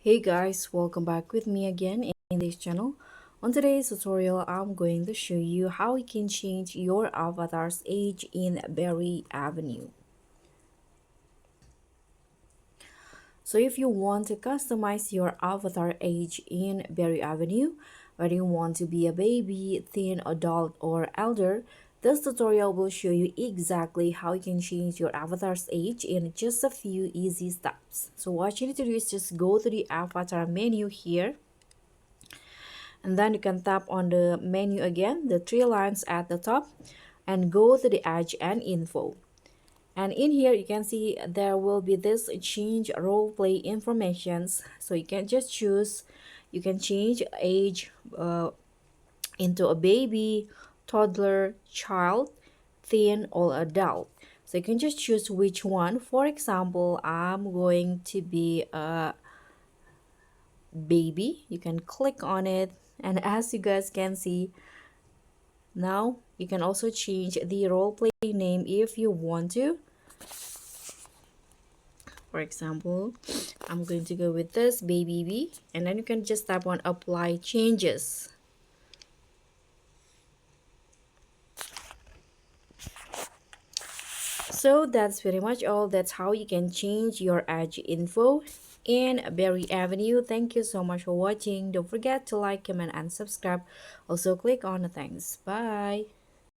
Hey guys, welcome back with me again in this channel. On today's tutorial, I'm going to show you how you can change your avatar's age in Berry Avenue. So if you want to customize your avatar age in Berry Avenue, whether you want to be a baby, teen, adult, or elder, this tutorial will show you exactly how you can change your avatar's age in just a few easy steps. So what you need to do is just go to the avatar menu here, and then you can tap on the menu again, the three lines at the top, and go to the age and info. And in here you can see there will be this change role play informations, so you can just choose. You can change age into a baby, toddler, child, teen, or adult. So you can just choose which one. For example, I'm going to be a baby. You can click on it, and as you guys can see, now you can also change the roleplay name if you want to. For example, I'm going to go with this baby B, and then you can just tap on apply changes. So that's pretty much all. That's how you can change your age info in Berry Avenue. Thank you so much for watching. Don't forget to like, comment, and subscribe. Also click on the thanks. Bye.